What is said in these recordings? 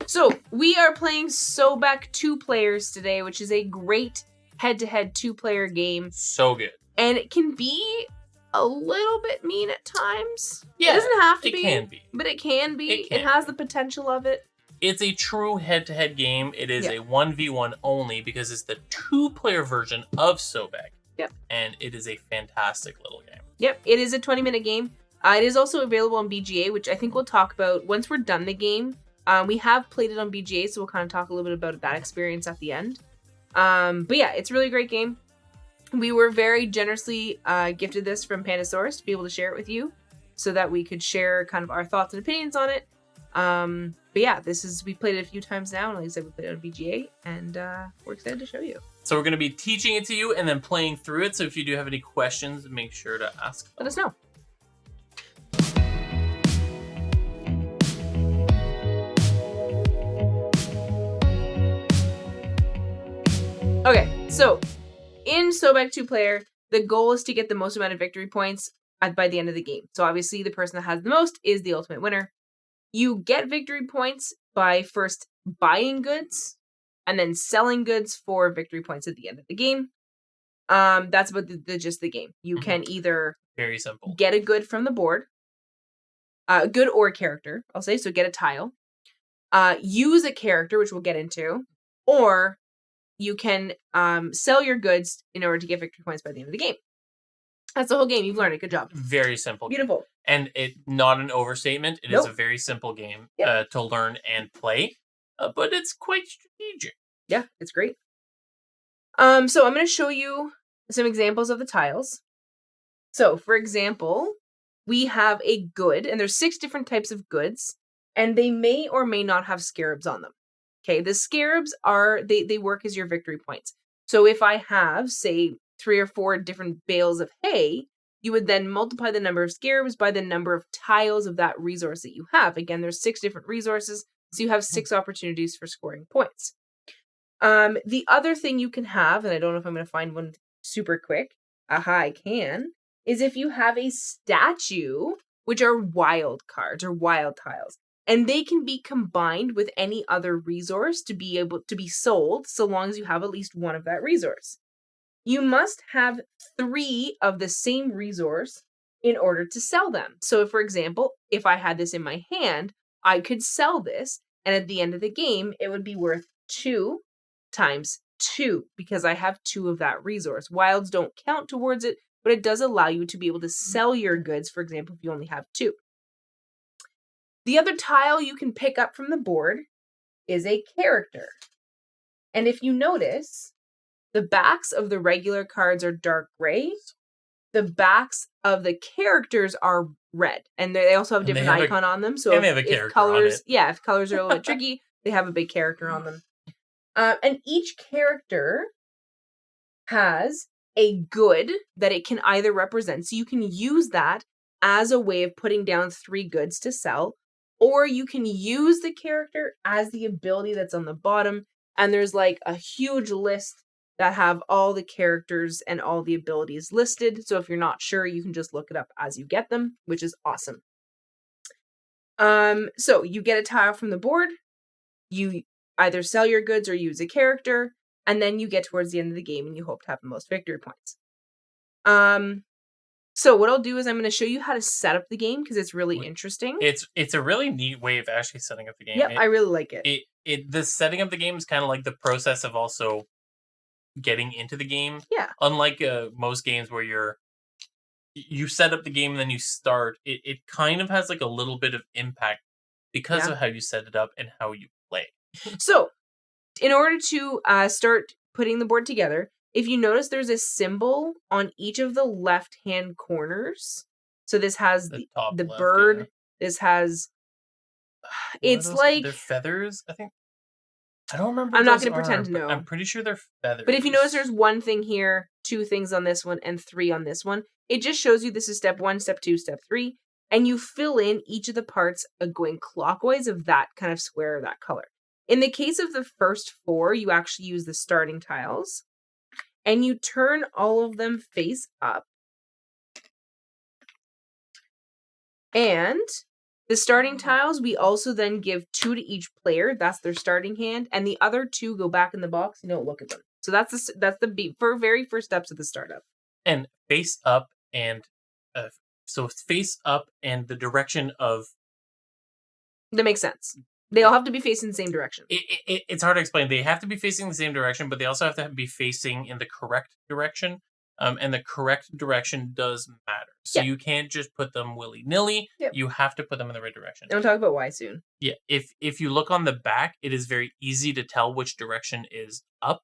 So we are playing Sobek 2 players today, which is a great head-to-head 2-player game. So good. And it can be a little bit mean at times. Yeah, it doesn't have to it be. Can be. But it can be. It has the potential of it. It's a true head-to-head game. It is a 1v1 only because it's the 2-player version of Sobek. Yep. And it is a fantastic little game. Yep, it is a 20-minute game. It is also available on BGA, which I think we'll talk about once we're done the game. We have played it on BGA, so we'll kind of talk a little bit about that experience at the end. But yeah, it's a really great game. We were very generously gifted this from Pandasaurus to be able to share it with you so that we could share kind of our thoughts and opinions on it. But yeah, we played it a few times now, and like I said, we played it on BGA, and we're excited to show you. So we're going to be teaching it to you and then playing through it. So if you do have any questions, make sure to ask. Let us know. Okay, so in Sobek 2-player, the goal is to get the most amount of victory points by the end of the game. So obviously the person that has the most is the ultimate winner. You get victory points by first buying goods and then selling goods for victory points at the end of the game. That's about the gist of the game. You can either very simple get a good from the board, good or character, I'll say, so get a tile, use a character, which we'll get into, or you can sell your goods in order to get victory points by the end of the game. That's the whole game. You've learned it. Good job. Very simple. Beautiful. Game. And it not an overstatement. It is a very simple game to learn and play, but it's quite strategic. Yeah, it's great. So I'm going to show you some examples of the tiles. So, for example, we have a good, and there's 6 different types of goods, and they may or may not have scarabs on them. Okay, the scarabs they work as your victory points. So if I have, say, 3 or 4 different bales of hay, you would then multiply the number of scarabs by the number of tiles of that resource that you have. Again, there's 6 different resources, so you have 6 opportunities for scoring points. The other thing you can have, and I don't know if I'm going to find one super quick, I can, is if you have a statue, which are wild cards or wild tiles. And they can be combined with any other resource to be able to be sold, so long as you have at least one of that resource. You must have 3 of the same resource in order to sell them. So, for example, if I had this in my hand, I could sell this, and at the end of the game, it would be worth 2 times 2, because I have 2 of that resource. Wilds don't count towards it, but it does allow you to be able to sell your goods, for example, if you only have 2. The other tile you can pick up from the board is a character. And if you notice, the backs of the regular cards are dark gray. The backs of the characters are red. And they also have a different icon on them. So if colors, if colors are a little bit tricky, they have a big character on them. And each character has a good that it can either represent. So you can use that as a way of putting down 3 goods to sell. Or you can use the character as the ability that's on the bottom. And there's like a huge list that have all the characters and all the abilities listed. So if you're not sure, you can just look it up as you get them, which is awesome. So you get a tile from the board. You either sell your goods or use a character. And then you get towards the end of the game and you hope to have the most victory points. So what I'll do is I'm going to show you how to set up the game because it's really interesting. It's a really neat way of actually setting up the game. Yep, I really like it. The setting up the game is kind of like the process of also getting into the game. Yeah. Unlike most games where you set up the game and then you start, it kind of has like a little bit of impact because of how you set it up and how you play. So in order to start putting the board together, if you notice, there's a symbol on each of the left-hand corners. So this has the bird. Yeah. This has... It's like... They're feathers, I think. I don't remember. I'm not going to pretend to know. I'm pretty sure they're feathers. But if you notice, there's 1 thing here, 2 things on this one, and 3 on this one. It just shows you this is step 1, step 2, step 3. And you fill in each of the parts going clockwise of that kind of square or that color. In the case of the first 4, you actually use the starting tiles. And you turn all of them face up. And The starting tiles, we also then give 2 to each player. That's their starting hand. And the other 2 go back in the box and don't look at them. So that's the very first steps of the startup. And face up and so it's face up and the direction of... That makes sense. They all have to be facing the same direction. It's hard to explain. They have to be facing the same direction, but they also have to be facing in the correct direction. And the correct direction does matter. So you can't just put them willy-nilly. Yep. You have to put them in the right direction. And we'll talk about why soon. Yeah. If you look on the back, it is very easy to tell which direction is up.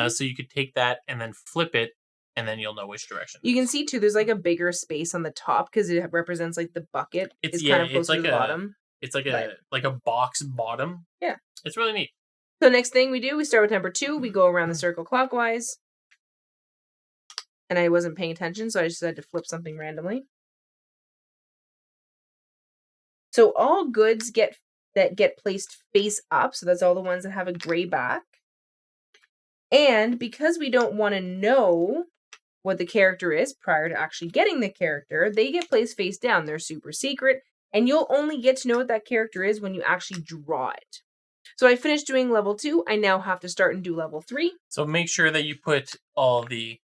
So you could take that and then flip it, and then you'll know which direction. You can see, too, there's like a bigger space on the top because it represents like the bucket. It's kind of close to the bottom. It's like a box bottom. Yeah. It's really neat. So next thing we do, we start with number 2. We go around the circle clockwise. And I wasn't paying attention, so I just had to flip something randomly. So all goods get placed face up. So that's all the ones that have a gray back. And because we don't want to know what the character is prior to actually getting the character, they get placed face down. They're super secret. And you'll only get to know what that character is when you actually draw it. So I finished doing level 2. I now have to start and do level 3. So make sure that you put all the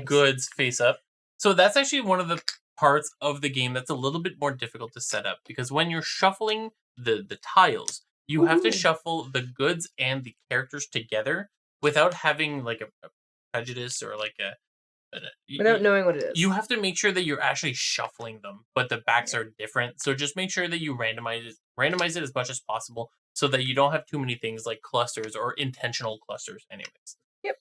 goods face up. So that's actually one of the parts of the game that's a little bit more difficult to set up. Because when you're shuffling the tiles, you have to shuffle the goods and the characters together without having like a prejudice or like without knowing what it is. You have to make sure that you're actually shuffling them, but the backs are different. So just make sure that you randomize it as much as possible so that you don't have too many things like clusters or intentional clusters anyways. Yep.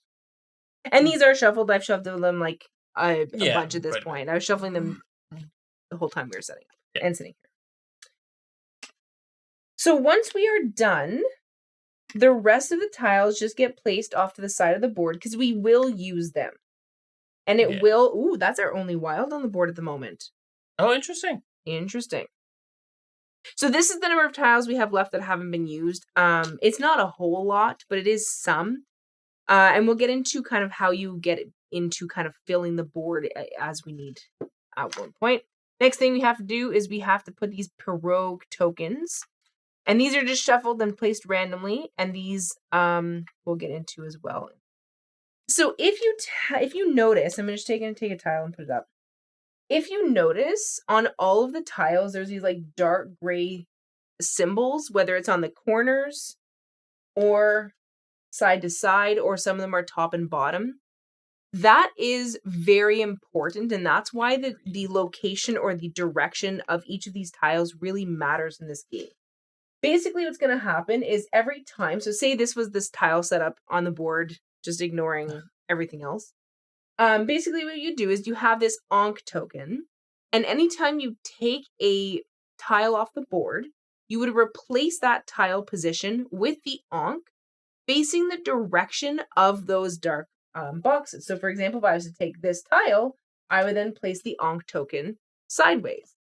And these are shuffled. I've shuffled them like a bunch at this point. I was shuffling them the whole time we were setting up and sitting here. So once we are done, the rest of the tiles just get placed off to the side of the board because we will use them. And it will... Ooh, that's our only wild on the board at the moment. Oh, interesting. Interesting. So this is the number of tiles we have left that haven't been used. It's not a whole lot, but it is some. And we'll get into kind of how you get into kind of filling the board as we need at one point. Next thing we have to do is we have to put these pirogue tokens. And these are just shuffled and placed randomly. And these we'll get into as well. So if you notice, I'm just take a tile and put it up. If you notice on all of the tiles, there's these like dark gray symbols, whether it's on the corners or side to side, or some of them are top and bottom. That is very important, and that's why the location or the direction of each of these tiles really matters in this game. Basically, what's going to happen is every time, so say this was this tile set up on the board, just ignoring everything else. Basically, what you do is you have this Ankh token, and anytime you take a tile off the board, you would replace that tile position with the Ankh facing the direction of those dark boxes. So, for example, if I was to take this tile, I would then place the Ankh token sideways.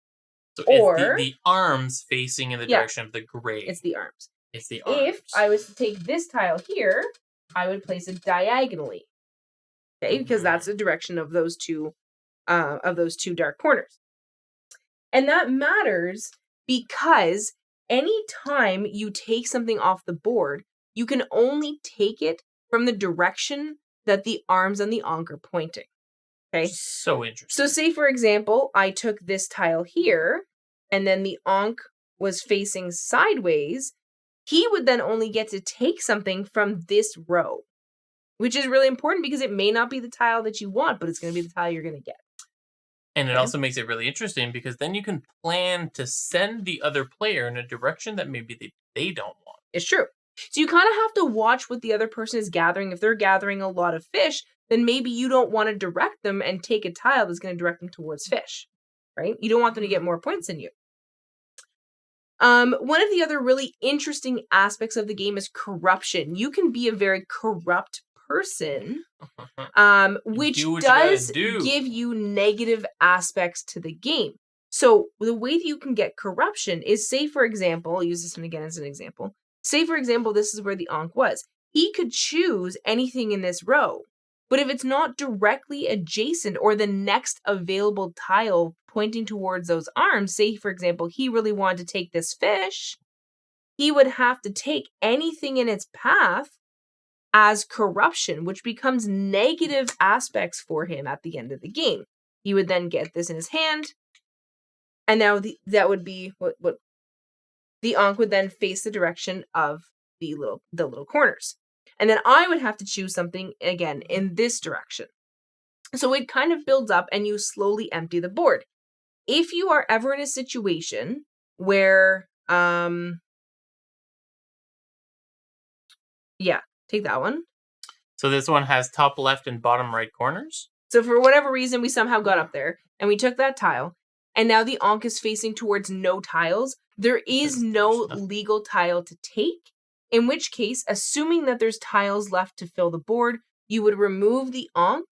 So or the arms facing in the direction of the gray. It's the arms. It's the arms. If I was to take this tile here, I would place it diagonally. Okay, because that's the direction of those two dark corners. And that matters because anytime you take something off the board, you can only take it from the direction that the arms and the Ankh are pointing. Okay? So interesting. So say, for example, I took this tile here, and then the Ankh was facing sideways, he would then only get to take something from this row, which is really important because it may not be the tile that you want, but it's going to be the tile you're going to get. And it also makes it really interesting because then you can plan to send the other player in a direction that maybe they don't want. It's true. So you kind of have to watch what the other person is gathering. If they're gathering a lot of fish, then maybe you don't want to direct them and take a tile that's going to direct them towards fish, right? You don't want them to get more points than you. One of the other really interesting aspects of the game is corruption. You can be a very corrupt person, which does give you negative aspects to the game. So the way that you can get corruption is, say, for example, I'll use this one again as an example. Say, for example, this is where the Ankh was. He could choose anything in this row, But if it's not directly adjacent or the next available tile pointing towards those arms, say, for example, he really wanted to take this fish, he would have to take anything in its path as corruption, which becomes negative aspects for him at the end of the game. He would then get this in his hand, and now that would be what the Ankh would then face the direction of the little corners. And then I would have to choose something, again, in this direction. So it kind of builds up and you slowly empty the board. If you are ever in a situation where, take that one. So this one has top left and bottom right corners? So for whatever reason, we somehow got up there and we took that tile. And now the Ankh is facing towards no tiles. There is no legal tile to take. In which case, assuming that there's tiles left to fill the board, you would remove the Ankh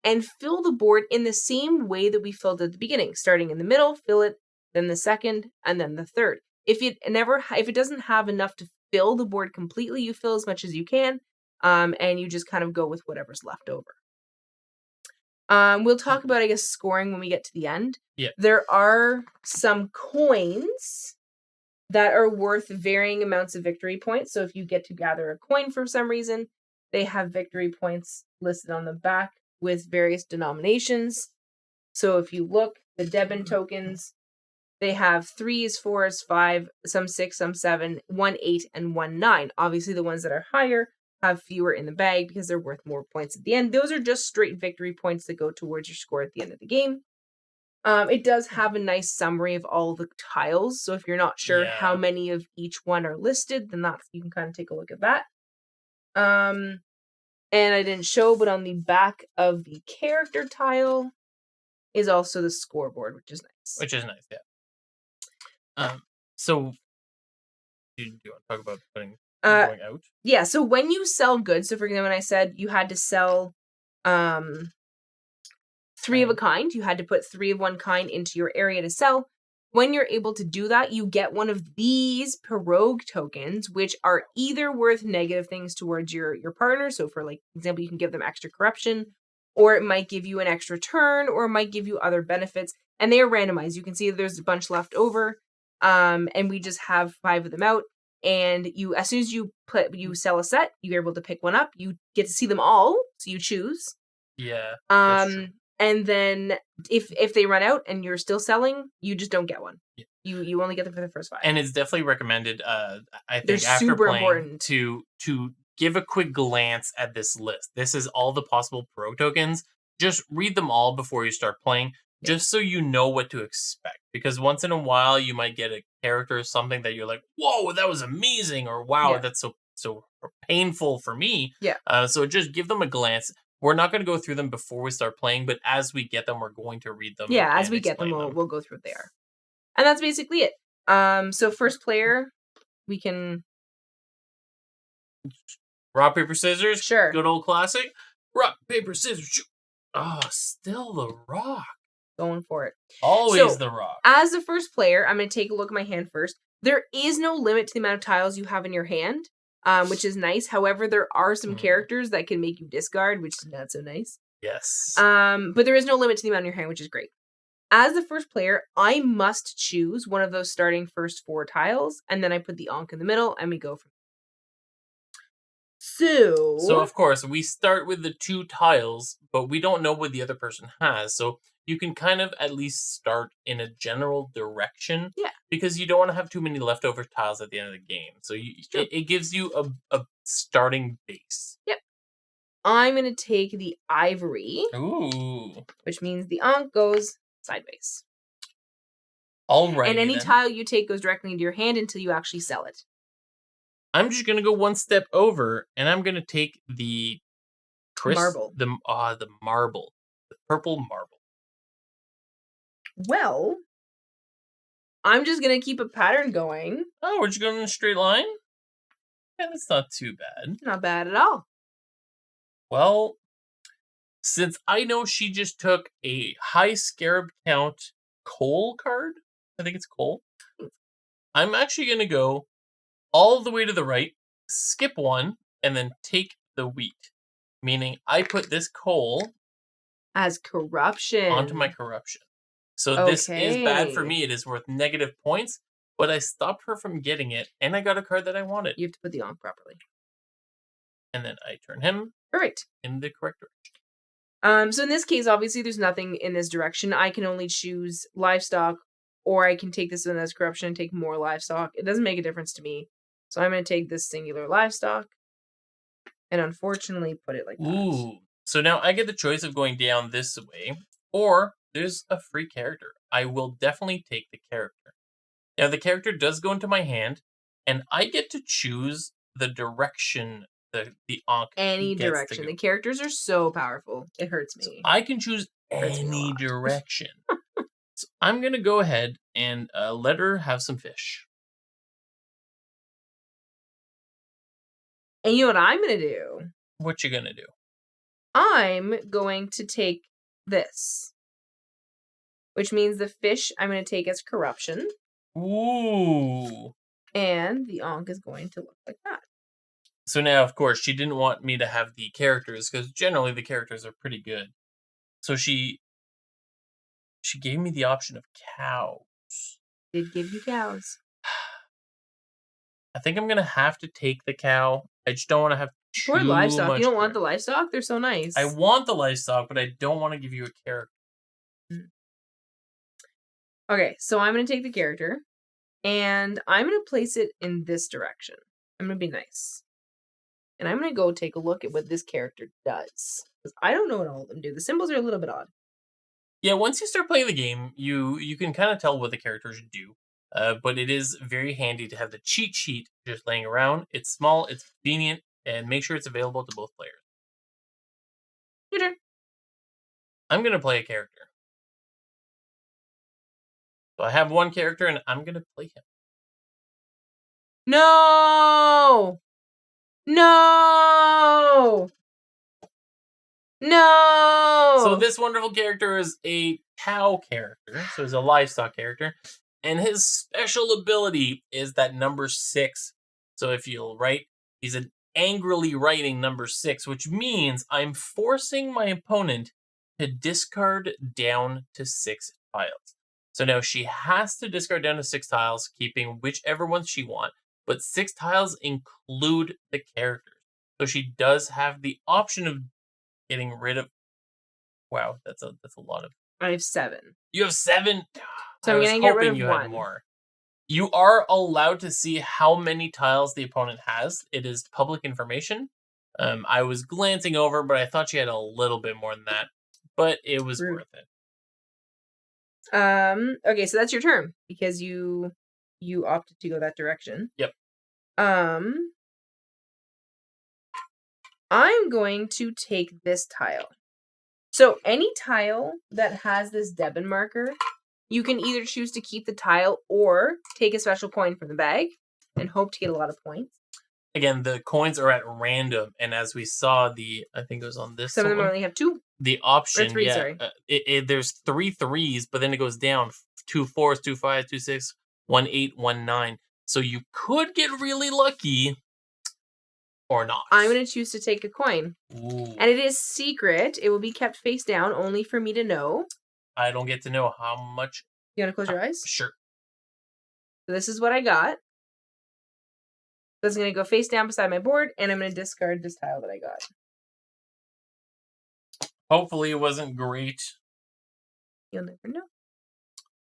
and fill the board in the same way that we filled at the beginning. Starting in the middle, fill it, then the second, and then the third. If it doesn't have enough to fill the board completely, you fill as much as you can, and you just kind of go with whatever's left over. We'll talk about, I guess, scoring when we get to the end. Yeah. There are some coins that are worth varying amounts of victory points. So if you get to gather a coin for some reason, they have victory points listed on the back with various denominations. So if you look, the Debin tokens, they have 3s, 4s, 5, some 6, some 7, 1, 8, and 1, 9. Obviously, the ones that are higher have fewer in the bag because they're worth more points at the end. Those are just straight victory points that go towards your score at the end of the game. It does have a nice summary of all the tiles, so if you're not sure how many of each one are listed, then you can kind of take a look at that. And I didn't show, but on the back of the character tile is also the scoreboard, which is nice. Yeah. So, do you want to talk about going out? Yeah, so when you sell goods, so for example, when I said you had to sell 3 of a kind, you had to put 3 of one kind into your area to sell. When you're able to do that, you get one of these pirogue tokens, which are either worth negative things towards your partner. So for example, you can give them extra corruption, or it might give you an extra turn, or it might give you other benefits. And they are randomized. You can see there's a bunch left over. And we just have 5 of them out. And as soon as you sell a set, you're able to pick one up. You get to see them all, so you choose. Yeah. That's true. And then if they run out and you're still selling, you just don't get one. Yeah. You only get them for the first 5. And it's definitely recommended, I think, they're after super playing, important to give a quick glance at this list. This is all the possible pro tokens. Just read them all before you start playing, just so you know what to expect. Because once in a while, you might get a character or something that you're like, whoa, that was amazing, or wow, that's so painful for me. Yeah. So just give them a glance. We're not going to go through them before we start playing, but as we get them, we're going to read them. Yeah, as we get them, we'll go through what they are. And that's basically it. So first player, we can... Rock, paper, scissors? Sure. Good old classic. Rock, paper, scissors, shoot. Oh, still the rock. Going for it. Always the rock. As the first player, I'm going to take a look at my hand first. There is no limit to the amount of tiles you have in your hand. Which is nice. However, there are some characters that can make you discard, which is not so nice. Yes. But there is no limit to the amount in your hand, which is great. As the first player, I must choose one of those starting first 4 tiles, and then I put the Ankh in the middle, and we go from there. So of course, we start with the 2 tiles, but we don't know what the other person has. So you can kind of at least start in a general direction. Yeah. Because you don't want to have too many leftover tiles at the end of the game. So it gives you a starting base. Yep. I'm going to take the ivory. Ooh. Which means the Ankh goes sideways. All right. And any tile you take goes directly into your hand until you actually sell it. I'm just going to go one step over, and I'm going to take the marble. The marble. The purple marble. Well, I'm just going to keep a pattern going. Oh, we're just going in a straight line? Yeah, that's not too bad. Not bad at all. Well, since I know she just took a high scarab count coal card, I think it's coal, I'm actually going to go all the way to the right, skip one, and then take the wheat. meaning I put this coal as corruption onto my corruption. So this is bad for me. It is worth negative points, but I stopped her from getting it, and I got a card that I wanted. You have to put the Ankh properly. And then I turn him in the correct direction. So in this case, obviously, there's nothing in this direction. I can only choose livestock, or I can take this one as corruption and take more livestock. It doesn't make a difference to me. So I'm going to take this singular livestock and unfortunately put it like that. Ooh. So now I get the choice of going down this way, or there's a free character. I will definitely take the character. Now the character does go into my hand, and I get to choose the direction the Ankh any direction. The characters are so powerful. It hurts me. So I can choose any direction. So I'm going to go ahead and let her have some fish. And you know what I'm going to do? What you going to do? I'm going to take this. Which means the fish I'm going to take as corruption. Ooh. And the Ankh is going to look like that. So now, of course, she didn't want me to have the characters, because generally the characters are pretty good. So she gave me the option of cows. Did give you cows. I think I'm going to have to take the cow. I just don't want to have too much livestock. You don't want the livestock? They're so nice. I want the livestock, but I don't want to give you a character. Okay, so I'm going to take the character, and I'm going to place it in this direction. I'm going to be nice. And I'm going to go take a look at what this character does. Because I don't know what all of them do. The symbols are a little bit odd. Yeah, once you start playing the game, you can kind of tell what the characters do. But it is very handy to have the cheat sheet just laying around. It's small, it's convenient, and make sure it's available to both players. Your turn. I'm going to play a character. So I have one character, and I'm going to play him. No! No! No! So this wonderful character is a cow character. So he's a livestock character. And his special ability is that number 6. So if you'll write, he's angrily writing number 6, which means I'm forcing my opponent to discard down to 6 tiles. So now she has to discard down to 6 tiles, keeping whichever ones she wants. But 6 tiles include the characters. So she does have the option of getting rid of... Wow, that's a lot of... I have 7. You have 7? So I'm going to get rid of 1. Had more. You are allowed to see how many tiles the opponent has. It is public information. I was glancing over, but I thought she had a little bit more than that. But it was worth it. Okay, so that's your turn because you opted to go that direction. Yep. I'm going to take this tile. So any tile that has this Debin marker, you can either choose to keep the tile or take a special coin from the bag and hope to get a lot of points. Again, the coins are at random, and as we saw, I think it was on this. Some of them only have 2. The option, or 3, sorry. There's 3 3s, but then it goes down 2 4s, 2 5s, 2 6, 1 8, 1 9. So you could get really lucky, or not. I'm going to choose to take a coin, Ooh. And it is secret. It will be kept face down, only for me to know. I don't get to know how much. You want to close your eyes? Sure. So this is what I got. So it's going to go face down beside my board, and I'm going to discard this tile that I got. Hopefully it wasn't great. You'll never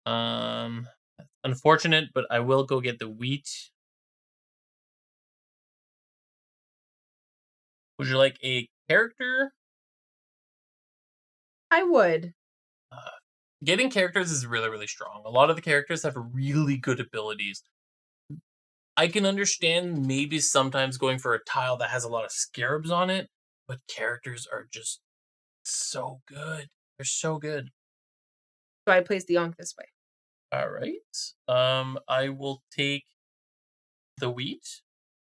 know. Unfortunate, but I will go get the wheat. Would you like a character? I would. Getting characters is really, really strong. A lot of the characters have really good abilities. I can understand maybe sometimes going for a tile that has a lot of scarabs on it, but characters are just so good. They're so good. So I place the Ankh this way. All right. I will take the wheat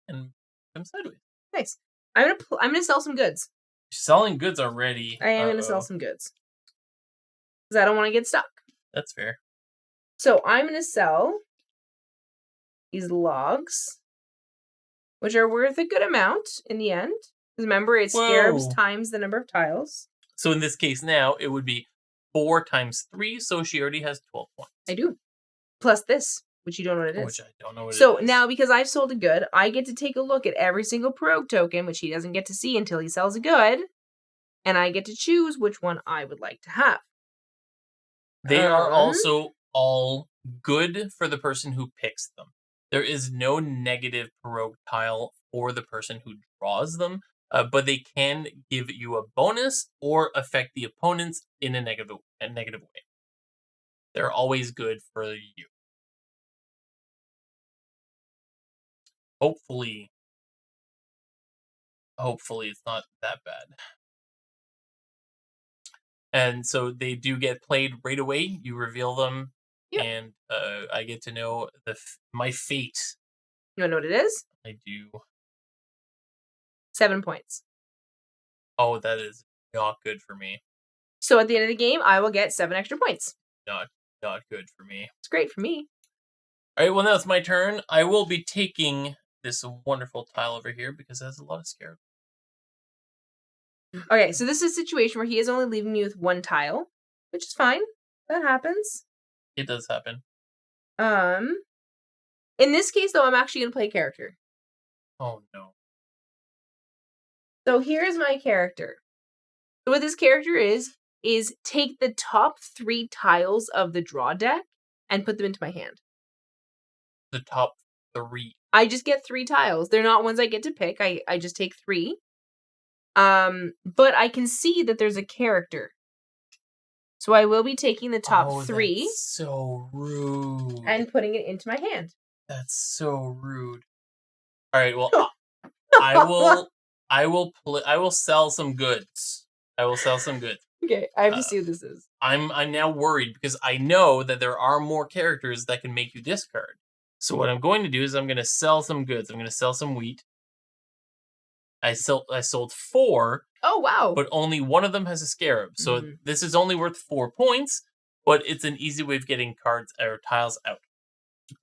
and come sideways. Nice. I'm gonna sell some goods. You're selling goods already. I am gonna sell some goods because I don't want to get stuck. That's fair. So I'm gonna sell these logs, which are worth a good amount in the end. Remember, it's scarabs times the number of tiles. So in this case now, it would be 4 times 3, so she already has 12 points. I do. Plus this, which you don't know what it is. Which I don't know what it is. So now, because I've sold a good, I get to take a look at every single Prog token, which he doesn't get to see until he sells a good, and I get to choose which one I would like to have. They are also all good for the person who picks them. There is no negative Prog tile for the person who draws them, but they can give you a bonus or affect the opponents in a negative way. They're always good for you. Hopefully it's not that bad. And so they do get played right away. You reveal them, and I get to know my fate. You want to know what it is? I do. 7 points. Oh, that is not good for me. So at the end of the game, I will get 7 extra points. Not good for me. It's great for me. All right, well, now it's my turn. I will be taking this wonderful tile over here because it has a lot of scarabs. Okay, so this is a situation where he is only leaving me with 1 tile, which is fine. That happens. It does happen. In this case, though, I'm actually going to play a character. Oh, no. So here's my character. So what this character is take the top 3 tiles of the draw deck and put them into my hand. The top 3? I just get 3 tiles. They're not ones I get to pick. I just take 3. But I can see that there's a character. So I will be taking the top 3. That's so rude. And putting it into my hand. That's so rude. All right, well, I will sell some goods. I will sell some goods. Okay, I have to see what this is. I'm now worried because I know that there are more characters that can make you discard. So what I'm going to do is I'm going to sell some goods. I'm going to sell some wheat. I sold 4. Oh, wow. But only one of them has a scarab. So this is only worth 4 points, but it's an easy way of getting cards or tiles out.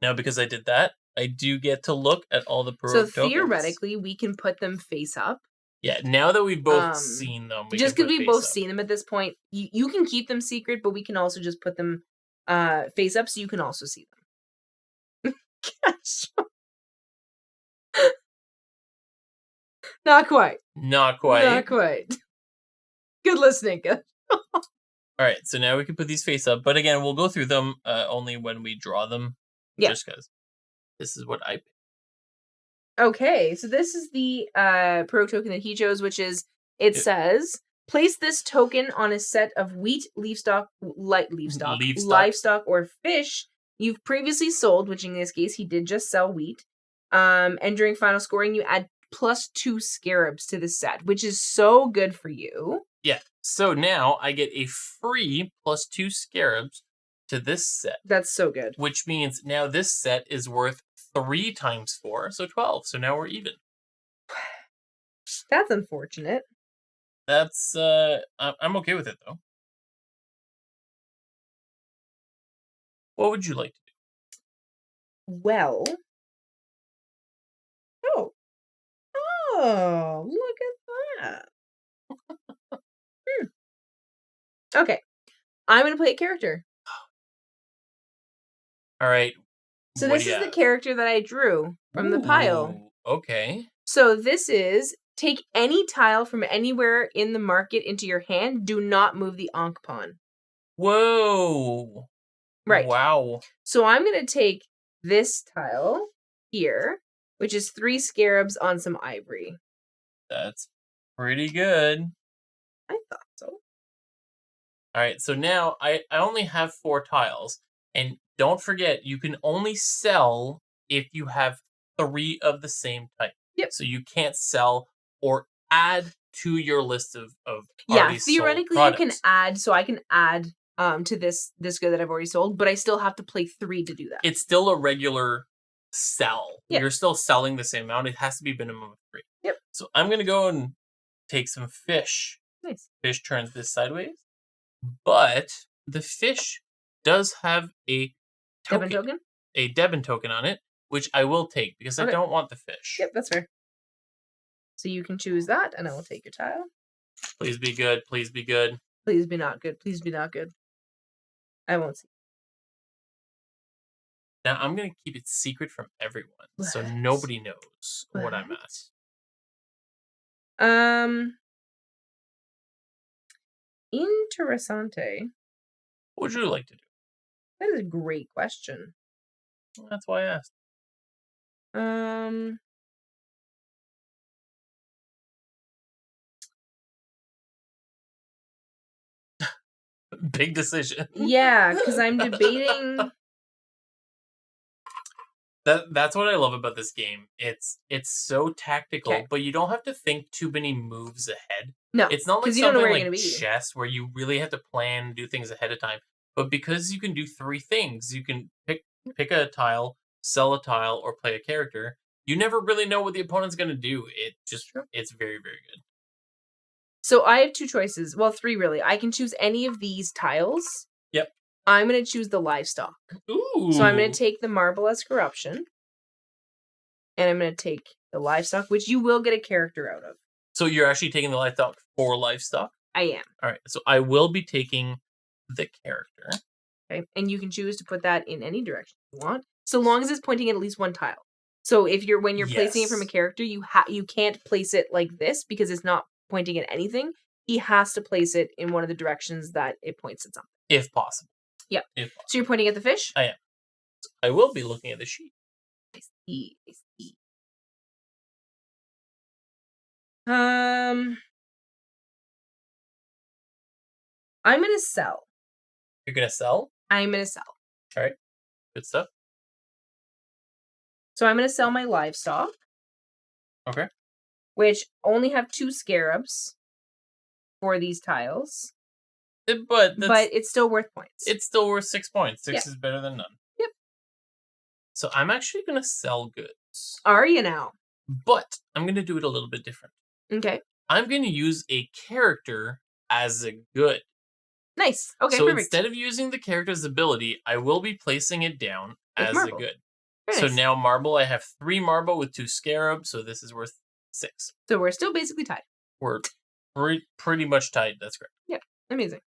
Now, because I did that, I do get to look at all the Prog tokens. So theoretically, we can put them face up. Yeah, now that we've both seen them. Just because we've both seen them at this point, you can keep them secret, but we can also just put them face up so you can also see them. Not quite. Not quite. Not quite. Good listening. All right, so now we can put these face up. But again, we'll go through them only when we draw them. Yeah. Just because this is what I picked. Okay, so this is the Prog token that he chose, which is, it says, place this token on a set of wheat, livestock, or fish you've previously sold, which in this case, he did just sell wheat. And during final scoring, you add +2 scarabs to the set, which is so good for you. Yeah, so now I get a free +2 scarabs to this set. That's so good. Which means now this set is worth 3 times 4, so 12. So now we're even. That's unfortunate. That's, I'm okay with it, though. What would you like to do? Well. Oh, look at that. Okay. I'm going to play a character. All right. So this is the character that I drew from the pile. Okay. So this is, take any tile from anywhere in the market into your hand. Do not move the Ankh pawn. Whoa. Right. Wow. So I'm going to take this tile here, which is 3 scarabs on some ivory. That's pretty good. I thought so. All right, so now I only have 4 tiles. And don't forget, you can only sell if you have 3 of the same type. Yep. So you can't sell or add to your list of theoretically you can add, so I can add to this good that I've already sold, but I still have to play 3 to do that. It's still a regular sell. Yep. You're still selling the same amount. It has to be minimum of 3. Yep. So I'm going to go and take some fish. Nice. Fish turns this sideways. But the fish does have a token, Debin token on it, which I will take because I don't want the fish. Yep, that's fair. So you can choose that, and I will take your tile. Please be good. Please be good. Please be not good. Please be not good. I won't see. Now, I'm going to keep it secret from everyone, so nobody knows what I'm at. Interessante. What would you like to do? That is a great question. That's why I asked. Big decision. Yeah, because I'm debating. That's what I love about this game. It's so tactical, but you don't have to think too many moves ahead. No, it's not like something like chess where you really have to plan, do things ahead of time. But because you can do 3 things, you can pick a tile, sell a tile, or play a character. You never really know what the opponent's going to do. It's very, very good. So I have 2 choices. Well, 3 really. I can choose any of these tiles. Yep. I'm going to choose the livestock. Ooh. So I'm going to take the marble as corruption. And I'm going to take the livestock, which you will get a character out of. So you're actually taking the livestock for livestock? I am. All right. So I will be taking the character. Okay. And you can choose to put that in any direction you want, so long as it's pointing at least one tile. So when you're placing it from a character, you can't place it like this because it's not pointing at anything. He has to place it in one of the directions that it points at something. If possible. Yep. So you're pointing at the fish? I am. So I will be looking at the sheet. I see. I'm gonna sell. You're gonna sell? I'm gonna sell. All right. Good stuff. So I'm gonna sell my livestock. Okay. Which only have 2 scarabs for these tiles. But it's still worth points. It's still worth 6 points. 6 is better than none. Yep. So I'm actually gonna sell goods. Are you now? But I'm gonna do it a little bit different. Okay. I'm gonna use a character as a good. Nice. Okay, so perfect. Instead of using the character's ability, I will be placing it down as a good. Very so nice. Now marble, I have 3 marble with 2 scarabs, so this is worth 6. So we're still basically tied. We're pretty much tied. That's correct. Yep. Amazing.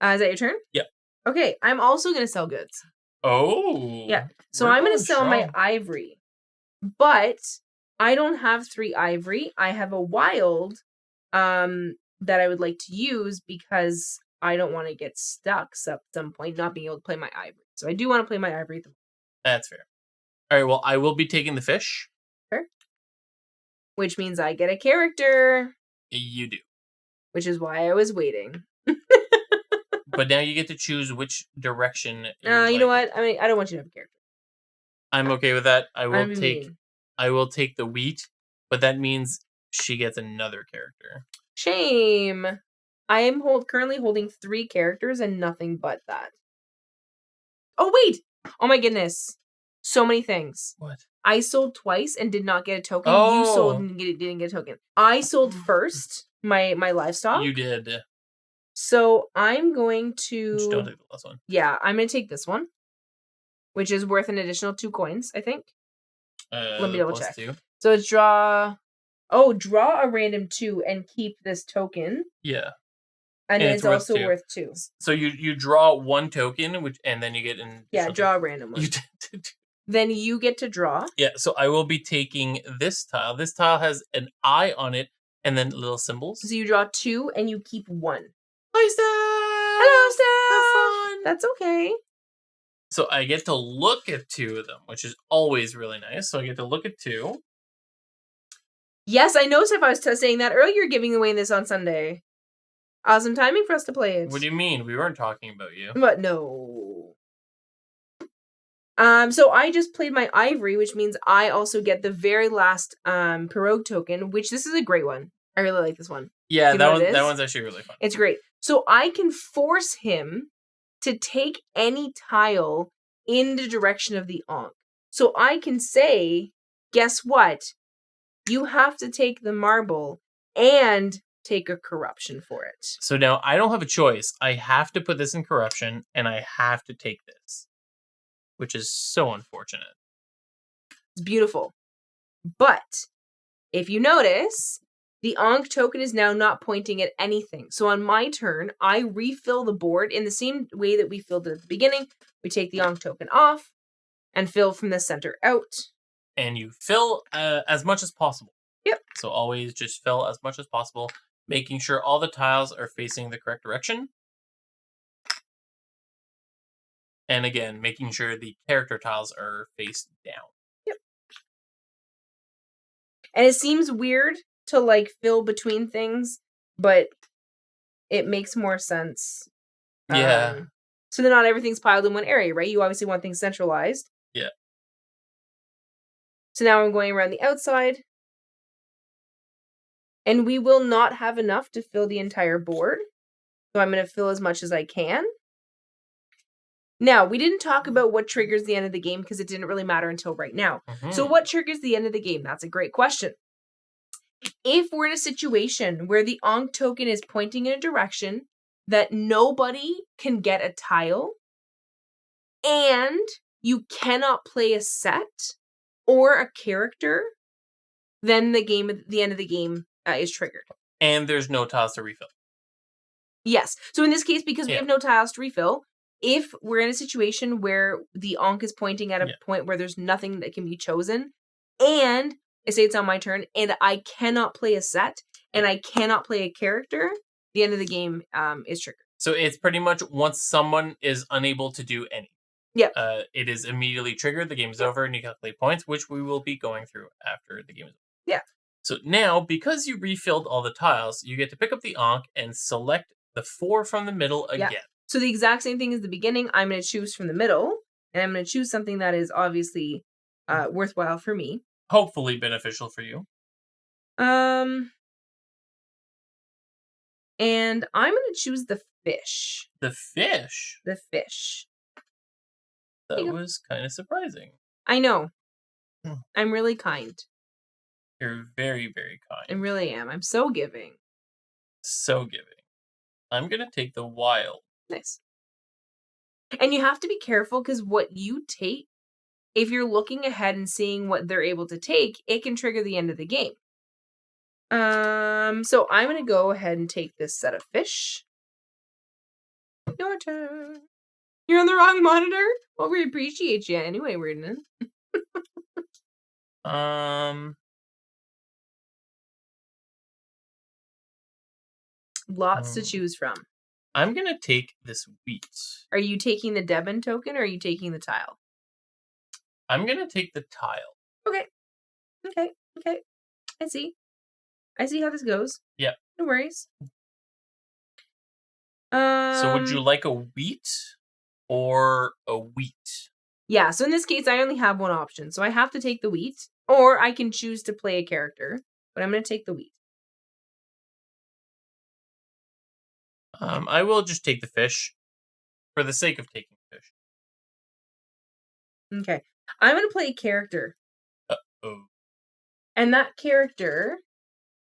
Is that your turn? Yep. Okay, I'm also going to sell goods. Oh. Yeah. So I'm going to sell my ivory. But I don't have 3 ivory. I have a wild that I would like to use because I don't want to get stuck at some point not being able to play my ivory. So I do want to play my ivory. That's fair. All right, well, I will be taking the fish. Fair. Which means I get a character. You do. Which is why I was waiting. But now you get to choose which direction. You know what? I mean, I don't want you to have a character. I'm okay with that. I will take the wheat, but that means she gets another character. Shame. I am currently holding 3 characters and nothing but that. Oh wait! Oh my goodness! So many things. What? I sold twice and did not get a token. Oh. You sold and didn't get a token. I sold first my livestock. You did. So I'm going to. Just don't take the last one. Yeah, I'm going to take this one, which is worth an additional 2 coins, I think. Let me double check. 2. So it's draw a random 2 and keep this token. Yeah. And then it's also worth 2. So you draw 1 token, and then you get an. Yeah, draw a random one. Then you get to draw. Yeah, so I will be taking this tile. This tile has an eye on it, and then little symbols. So you draw 2 and you keep 1. Hi, Steph! Hello, Steph! Have fun! That's okay. So I get to look at 2 of them, which is always really nice. So I get to look at 2. Yes, I know, Steph. I was saying that earlier, giving away this on Sunday. Awesome timing for us to play it. What do you mean? We weren't talking about you. But no. So I just played my ivory, which means I also get the very last pirogue token, which this is a great one. I really like this one. Yeah, that one's actually really fun. It's great. So I can force him to take any tile in the direction of the Ankh. So I can say, guess what? You have to take the marble and take a corruption for it. So now I don't have a choice. I have to put this in corruption, and I have to take this, which is so unfortunate. It's beautiful. But If you notice, the Ankh token is now not pointing at anything. So on my turn, I refill the board in the same way that we filled it at the beginning. We take the Ankh token off and fill from the center out. And you fill as much as possible. Yep. So always just fill as much as possible, making sure all the tiles are facing the correct direction. And again, making sure the character tiles are face down. Yep. And it seems weird to like fill between things, but it makes more sense. Yeah. So that not everything's piled in one area, right? You obviously want things centralized. Yeah. So now I'm going around the outside. And we will not have enough to fill the entire board. So I'm going to fill as much as I can. Now, we didn't talk about what triggers the end of the game because it didn't really matter until right now. Mm-hmm. So what triggers the end of the game? That's a great question. If we're in a situation where the Ankh token is pointing in a direction that nobody can get a tile, and you cannot play a set or a character, then the end of the game is triggered. And there's no tiles to refill. Yes. So in this case, because we have no tiles to refill, if we're in a situation where the Ankh is pointing at a point where there's nothing that can be chosen, and I say it's on my turn, and I cannot play a set, and I cannot play a character, the end of the game is triggered. So it's pretty much once someone is unable to do anything. Yep. It is immediately triggered, the game is over, and you calculate points, which we will be going through after the game is over. Yeah. So now, because you refilled all the tiles, you get to pick up the Ankh and select the 4 from the middle again. Yeah. So the exact same thing as the beginning, I'm going to choose from the middle, and I'm going to choose something that is obviously worthwhile for me. Hopefully beneficial for you. And I'm going to choose the fish. The fish? The fish. That was kind of surprising. I know. I'm really kind. You're very, very kind. I really am. I'm so giving. So giving. I'm going to take the wild. Nice. And you have to be careful because what you take, if you're looking ahead and seeing what they're able to take, it can trigger the end of the game. So I'm going to go ahead and take this set of fish. Your turn. You're on the wrong monitor? Well, we appreciate you anyway, Bruno. Lots to choose from. I'm going to take this wheat. Are you taking the Debon token or are you taking the tile? I'm going to take the tile. Okay. I see how this goes. Yep. No worries. So would you like a wheat or a wheat? Yeah, so in this case, I only have one option. So I have to take the wheat, or I can choose to play a character, but I'm going to take the wheat. I will just take the fish for the sake of taking fish. Okay. I'm going to play a character. Uh-oh. And that character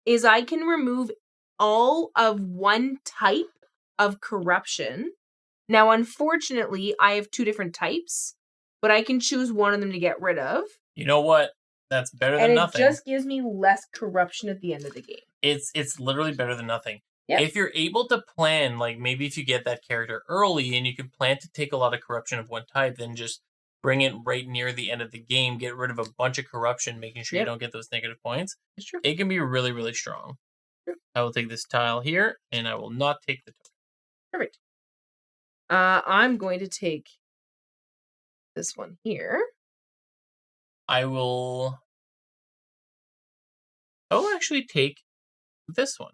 is I can remove all of one type of corruption. Now, unfortunately, I have 2 different types, but I can choose one of them to get rid of. You know what? That's better than nothing. And it just gives me less corruption at the end of the game. It's literally better than nothing. Yep. If you're able to plan, like maybe if you get that character early and you can plan to take a lot of corruption of one type, then just bring it right near the end of the game, get rid of a bunch of corruption, making sure you don't get those negative points. That's true. It can be really, really strong. True. I will take this tile here, and I will not take the token. Perfect. I'm going to take this one here. I will actually take this one.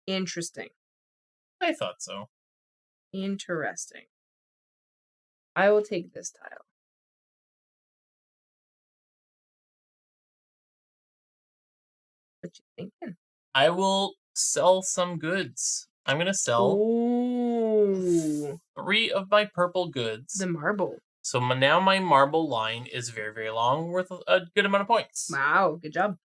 Interesting. I thought so. Interesting. I will take this tile. What you thinking? I will sell some goods. I'm going to sell 3 of my purple goods. The marble. So now my marble line is very, very long, worth a good amount of points. Wow, good job.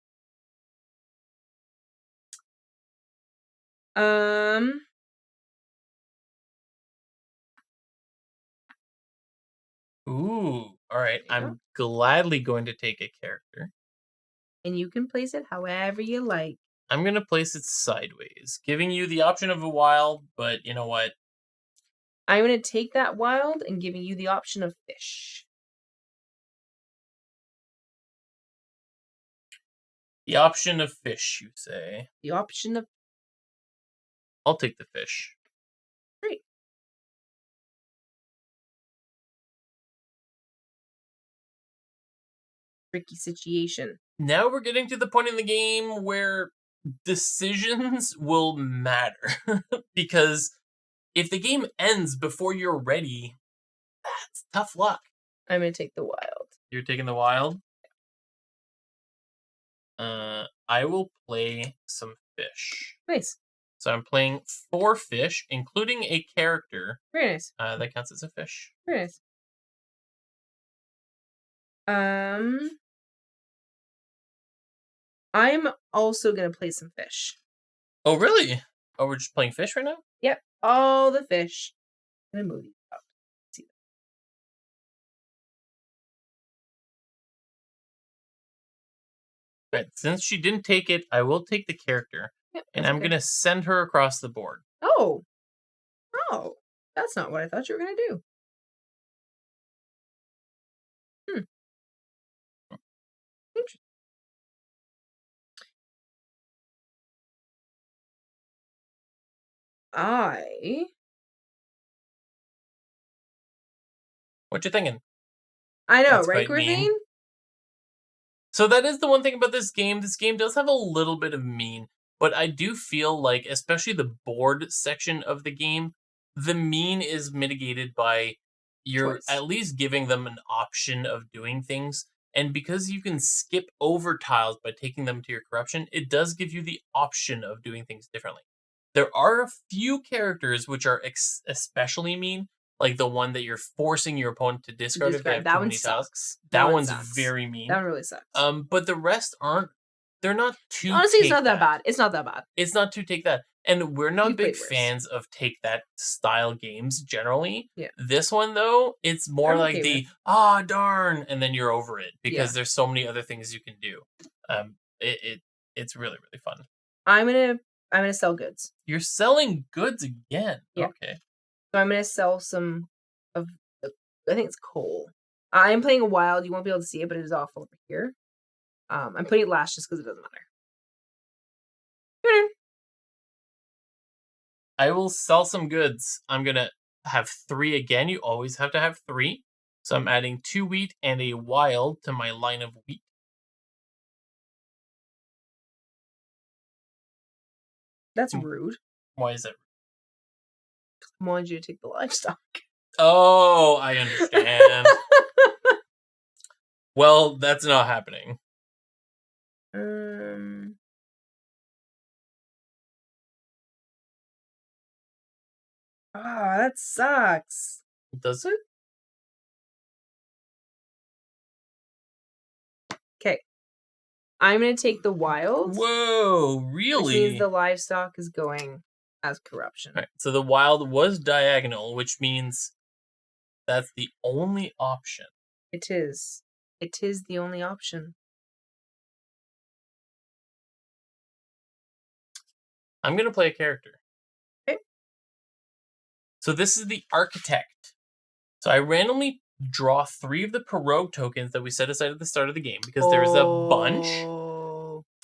Ooh, all right. I'm gladly going to take a character. And you can place it however you like. I'm going to place it sideways, giving you the option of a wild, but you know what? I'm going to take that wild and giving you the option of fish. The option of fish, you say? The option of... I'll take the fish. Great. Tricky situation. Now we're getting to the point in the game where decisions will matter. Because if the game ends before you're ready, that's tough luck. I'm going to take the wild. You're taking the wild? I will play some fish. Nice. So I'm playing 4 fish, including a character. Very nice. That counts as a fish. Very nice. I'm also going to play some fish. Oh, really? Oh, we're just playing fish right now? Yep. All the fish. I'm going to move these up. See that. Right. Since she didn't take it, I will take the character. Yep, and I'm going to send her across the board. Oh. Oh. That's not what I thought you were going to do. Interesting. What you thinking? I know, that's right, Gravine? So that is the one thing about this game. This game does have a little bit of mean, but I do feel like, especially the board section of the game, the mean is mitigated by you're at least giving them an option of doing things. And because you can skip over tiles by taking them to your corruption, it does give you the option of doing things differently. There are a few characters which are especially mean, like the one that you're forcing your opponent to discard if they have too many tiles. That one's very mean. That one really sucks. But the rest aren't. They're not too. Honestly, it's not that bad. It's not that bad. It's not too take that. And we're not big fans of take that style games generally. Yeah. This one though, it's more like the darn, and then you're over it because there's so many other things you can do. It's really really fun. I'm gonna sell goods. You're selling goods again. Yeah. Okay. So I'm gonna sell some of I think it's coal. I'm playing a wild. You won't be able to see it, but it is off over here. I'm putting it last just because it doesn't matter. I will sell some goods. I'm gonna have 3 again. You always have to have 3. So I'm adding 2 wheat and a wild to my line of wheat. That's rude. Why is that rude? I wanted you to take the livestock. Oh, I understand. Well, that's not happening. That sucks. Does it? Okay. I'm going to take the wild. Whoa, really? Which means the livestock is going as corruption. Right, so the wild was diagonal, which means that's the only option. It is. It is the only option. I'm going to play a character. Okay. So this is the architect. So I randomly draw 3 of the Perot tokens that we set aside at the start of the game because there's a bunch.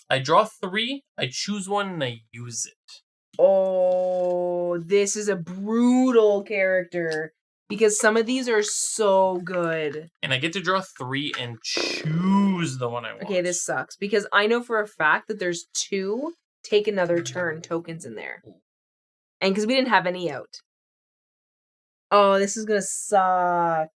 I draw 3, I choose one, and I use it. Oh, this is a brutal character because some of these are so good. And I get to draw 3 and choose the one I want. Okay, this sucks because I know for a fact that there's 2 take another turn tokens in there. And because we didn't have any out. Oh, this is going to suck.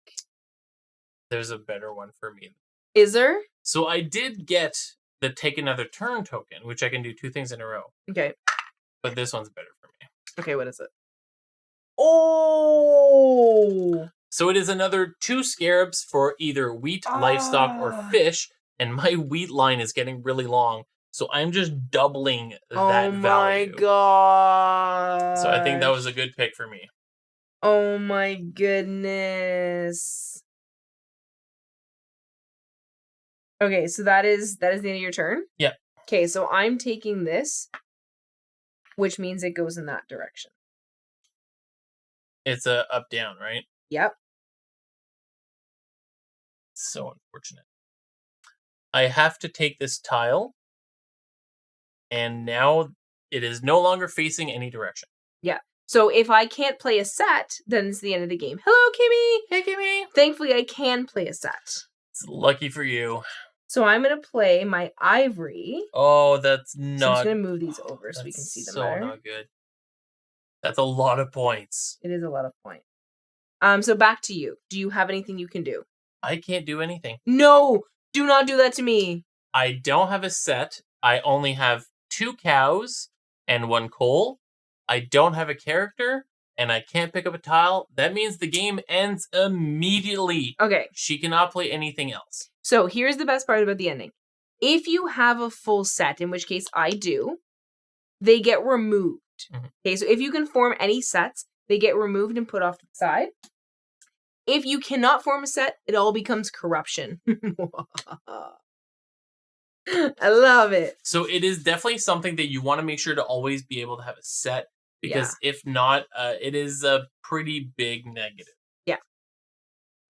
There's a better one for me. Is there? So I did get the take another turn token, which I can do 2 things in a row. Okay. But this one's better for me. Okay, what is it? Oh! So it is another 2 scarabs for either wheat, livestock, or fish. And my wheat line is getting really long. So I'm just doubling that value. Oh my god. So I think that was a good pick for me. Oh my goodness. Okay, so that is the end of your turn? Yeah. Okay, so I'm taking this, which means it goes in that direction. It's a up-down, right? Yep. So unfortunate. I have to take this tile, and now it is no longer facing any direction. Yeah. So if I can't play a set, then it's the end of the game. Hello, Kimmy! Hey, Kimmy! Thankfully, I can play a set. It's lucky for you. So I'm going to play my ivory. Oh, that's not... So I'm just going to move these over so we can see them better. That's so not good. That's a lot of points. It is a lot of points. So back to you. Do you have anything you can do? I can't do anything. No! Do not do that to me! I don't have a set. I only have 2 cows and 1 coal. I don't have a character, and I can't pick up a tile. That means the game ends immediately. Okay. She cannot play anything else. So here's the best part about the ending. If you have a full set, in which case I do, they get removed. Mm-hmm. Okay, so if you can form any sets, they get removed and put off to the side. If you cannot form a set, it all becomes corruption. I love it. So it is definitely something that you want to make sure to always be able to have a set, because if not, it is a pretty big negative. Yeah.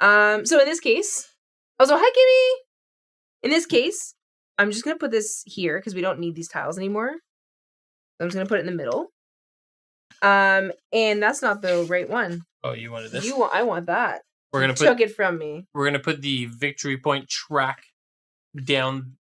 So in this case, also, hi, Kimmy! In this case, I'm just going to put this here because we don't need these tiles anymore. I'm just going to put it in the middle. And that's not the right one. Oh, you wanted this? I want that. We're gonna took it from me. We're gonna put the victory point track down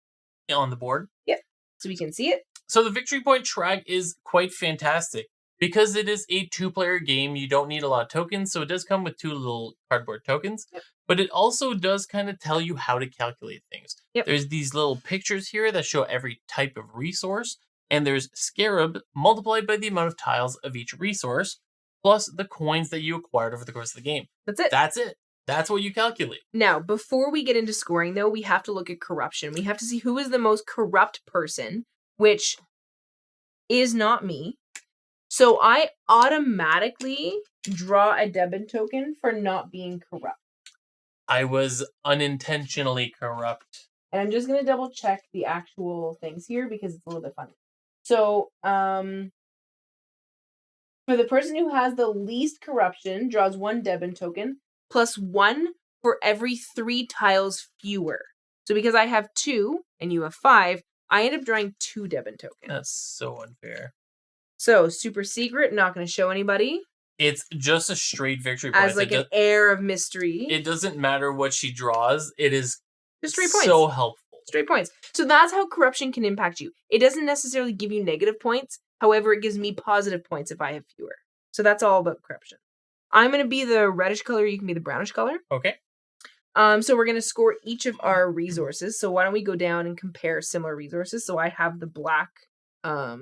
on the board. Yep, so we can see it. So the victory point track is quite fantastic because it is a 2-player game. You don't need a lot of tokens, so it does come with 2 little cardboard tokens. Yep. But it also does kind of tell you how to calculate things. Yep. There's these little pictures here that show every type of resource, and there's scarab multiplied by the amount of tiles of each resource, plus the coins that you acquired over the course of the game. That's it. That's it. That's what you calculate. Now, before we get into scoring, though, we have to look at corruption. We have to see who is the most corrupt person, which is not me. So I automatically draw a debit token for not being corrupt. I was unintentionally corrupt. And I'm just going to double check the actual things here because it's a little bit funny. So, for the person who has the least corruption, draws 1 debit token, plus 1 for every 3 tiles fewer. So because I have 2 and you have 5, I end up drawing 2 debit tokens. That's so unfair. So super secret, not going to show anybody. It's just a straight victory point. As like an air of mystery. It doesn't matter what she draws. It is just straight points. So helpful. Straight points. So that's how corruption can impact you. It doesn't necessarily give you negative points. However, it gives me positive points if I have fewer. So that's all about corruption. I'm going to be the reddish color. You can be the brownish color. Okay. So we're going to score each of our resources. So why don't we go down and compare similar resources? So I have the black. I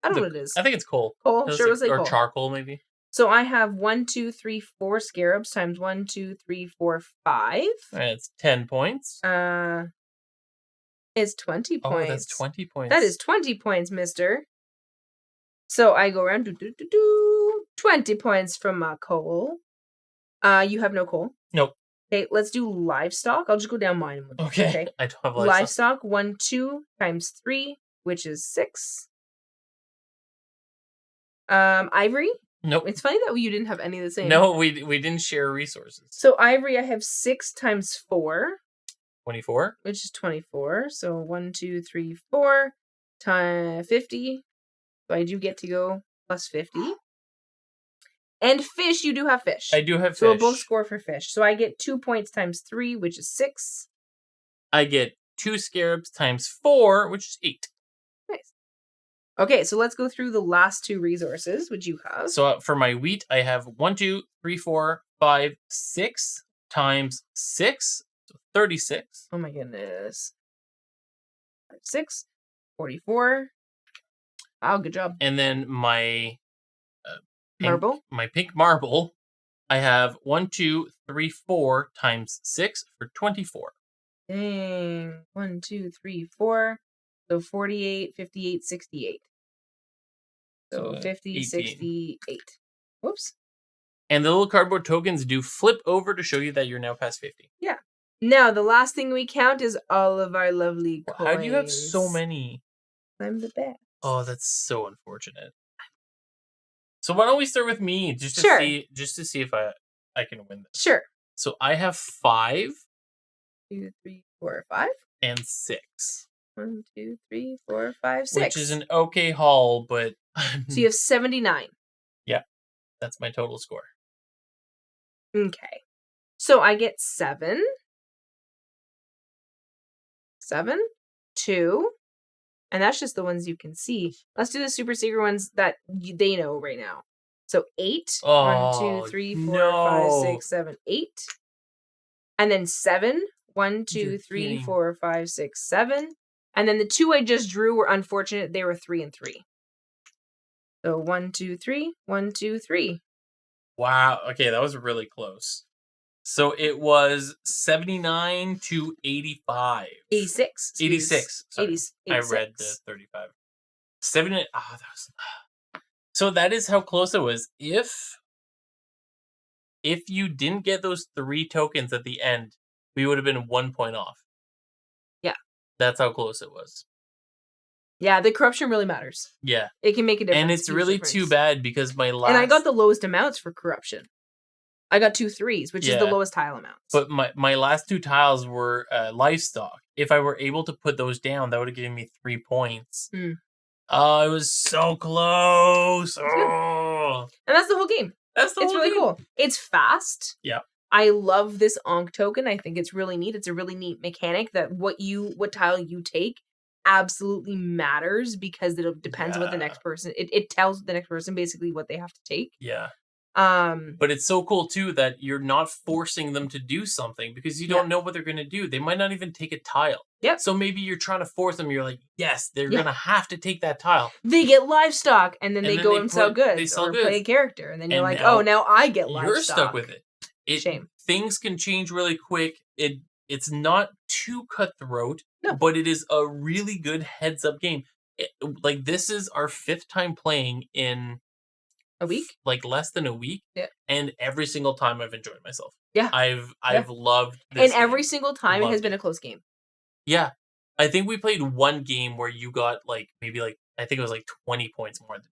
don't know what it is. I think it's coal. Coal. Sure, let's say or coal. Charcoal, maybe. So I have 1, 2, 3, 4 scarabs times 1, 2, 3, 4, 5. It's 10 points. It's 20 points. Oh, that's 20 points. That is 20 points, mister. So I go around. 20 points from my coal. You have no coal? Nope. Okay, let's do livestock. I'll just go down mine. Okay. I don't have livestock. 1, 2 times 3, which is 6. Ivory? Nope. It's funny that you didn't have any of the same. No, we didn't share resources. So ivory, I have 6 times 4. 24. Which is 24. So 1, 2, 3, 4 times 50. So I do get to go plus 50. And fish, you do have fish. I do have fish. So we'll both score for fish. So I get 2 points times 3, which is 6. I get 2 scarabs times 4, which is 8. Nice. Okay, so let's go through the last 2 resources, which you have. So for my wheat, I have 1, 2, 3, 4, 5, 6 times 6. So 36. Oh my goodness. 6, 44. Wow, good job. And then my marble? My pink marble, I have 1, 2, 3, 4 times 6 for 24. Dang. 1, 2, 3, 4. So 48, 58, 68. So 50, 18. 68. Whoops. And the little cardboard tokens do flip over to show you that you're now past 50. Yeah. Now, the last thing we count is all of our lovely coins. How do you have so many? I'm the best. Oh, that's so unfortunate. So why don't we start with me just to see if I can win this. Sure. So I have 5. 2, 3, 4, 5. And 6. 1, 2, 3, 4, 5, 6. Which is an okay haul, but so you have 79. Yeah. That's my total score. Okay. So I get 7. 7, 2, and that's just the ones you can see. Let's do the super secret ones that they know right now. So 8. Oh, 1, 2, 3, 4, 5, 6, 7, 8. And then 7. 1, 2, 3, 4, 5, 6, 7. And then the 2 I just drew were unfortunate. They were 3 and 3. So 1, 2, 3. 1, 2, 3. Wow. Okay, that was really close. So it was 79 to 85. 86. 86. Sorry. 86. I read the 35. 79. Oh, that was. So that is how close it was. If you didn't get those 3 tokens at the end, we would have been 1 point off. Yeah. That's how close it was. Yeah, the corruption really matters. Yeah. It can make a difference. And it's really too bad because my last... And I got the lowest amounts for corruption. I got 2 3s, which is the lowest tile amount. But my last 2 tiles were livestock. If I were able to put those down, that would have given me 3 points. Oh, it was so close. Oh. And that's the whole game. It's really cool. It's fast. Yeah. I love this Ankh token. I think it's really neat. It's a really neat mechanic that what tile you take absolutely matters because it depends on what the next person... It tells the next person basically what they have to take. Yeah. But it's so cool too that you're not forcing them to do something because you don't know what they're going to do. They might not even take a tile. Yeah. So maybe you're trying to force them. You're like, yes, they're going to have to take that tile. They get livestock and then they go and sell goods. They sell goods. Play a character. And then you're like, oh, now I get livestock. You're stuck with it. Shame. Things can change really quick. It's not too cutthroat, no. But it is a really good heads up game. This is our 5th time playing in a week, like less than a week. Yeah. And every single time I've enjoyed myself. Yeah. I've loved this. And every single time it has been a close game. Yeah. I think we played one game where you got I think it was 20 points more than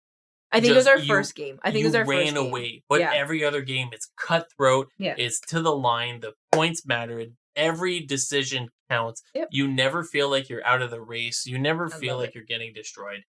I think it was our first game. I think it was our first game. You ran away. But every other game, it's cutthroat. Yeah. It's to the line. The points matter. Every decision counts. Yep. You never feel like you're out of the race. You never feel like you're getting destroyed.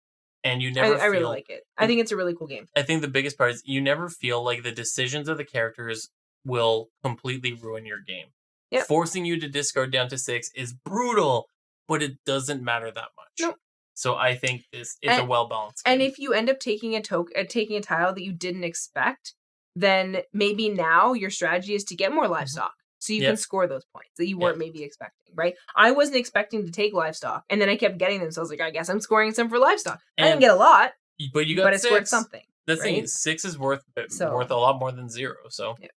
And you never I really like it. I think it's a really cool game. I think the biggest part is you never feel like the decisions of the characters will completely ruin your game. Yep. Forcing you to discard down to 6 is brutal, but it doesn't matter that much. Nope. So I think it's a well-balanced game. And if you end up taking a tile that you didn't expect, then maybe now your strategy is to get more livestock. So you can score those points that you weren't maybe expecting, right? I wasn't expecting to take livestock, and then I kept getting them, so I was like, I guess I'm scoring some for livestock. I didn't get a lot, but you got 6. I scored something. The thing is, 6 is worth a lot more than 0, so... Yeah.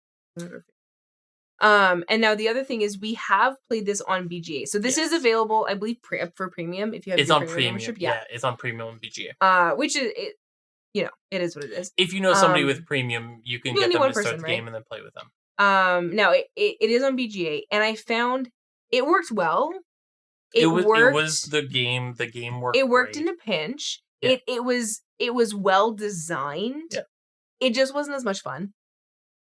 And now the other thing is we have played this on BGA. So this is available, I believe, for premium if you have your premium membership. Yeah, it's on premium on BGA. Which is, it is what it is. If you know somebody with premium, you can get them to start the game and then play with them. Now it is on BGA, and I found it worked well. It was the game worked. It worked great. in a pinch. Yeah. It was well designed. Yeah. It just wasn't as much fun.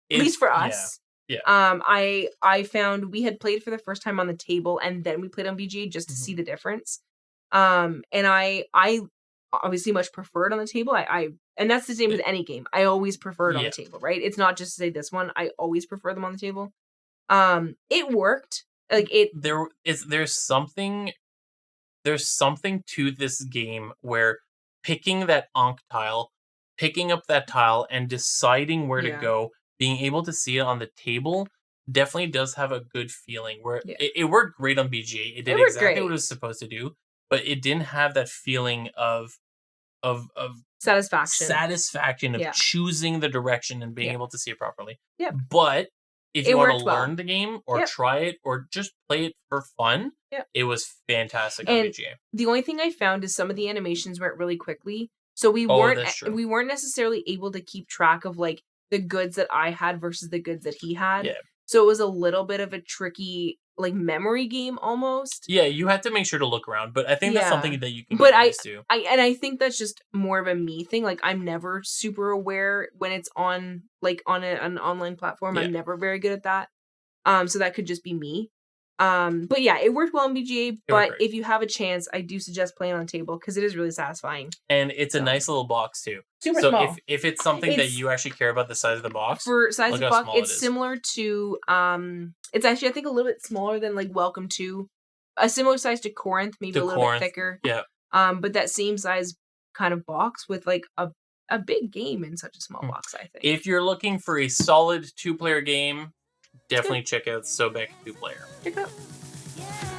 At least for us. Yeah. I found we had played for the first time on the table, and then we played on BGA just to see the difference. And I obviously much preferred on the table. And that's the same with any game. I always preferred on the table, right? It's not just to say this one. I always prefer them on the table. It worked. There's something to this game where picking that Ankh tile, picking up that tile, and deciding where to go, being able to see it on the table definitely does have a good feeling. Where it worked great on BGA. It did exactly what it was supposed to do, but it didn't have that feeling of satisfaction of choosing the direction and being able to see it properly. Yeah. But if you want to learn the game or try it or just play it for fun, it was fantastic on BGA. The only thing I found is some of the animations went really quickly. So we weren't necessarily able to keep track of like the goods that I had versus the goods that he had. Yeah. So it was a little bit of a tricky like memory game almost. Yeah, you have to make sure to look around, but I think that's something that you can but get used to. I think that's just more of a me thing. Like I'm never super aware when it's on like on an online platform. I'm never very good at that. So that could just be me. But yeah, it worked well in BGA. But if you have a chance, I do suggest playing on table because it is really satisfying. And it's a nice little box too. Super so small. if it's something that you actually care about the size of the box, for size of the box, it's similar to it's actually I think a little bit smaller than like Welcome to, a similar size to Corinth, maybe a little bit thicker. Yeah. But that same size kind of box with like a big game in such a small box, I think. If you're looking for a solid 2-player game, definitely check out Sobek 2-player. Check it out.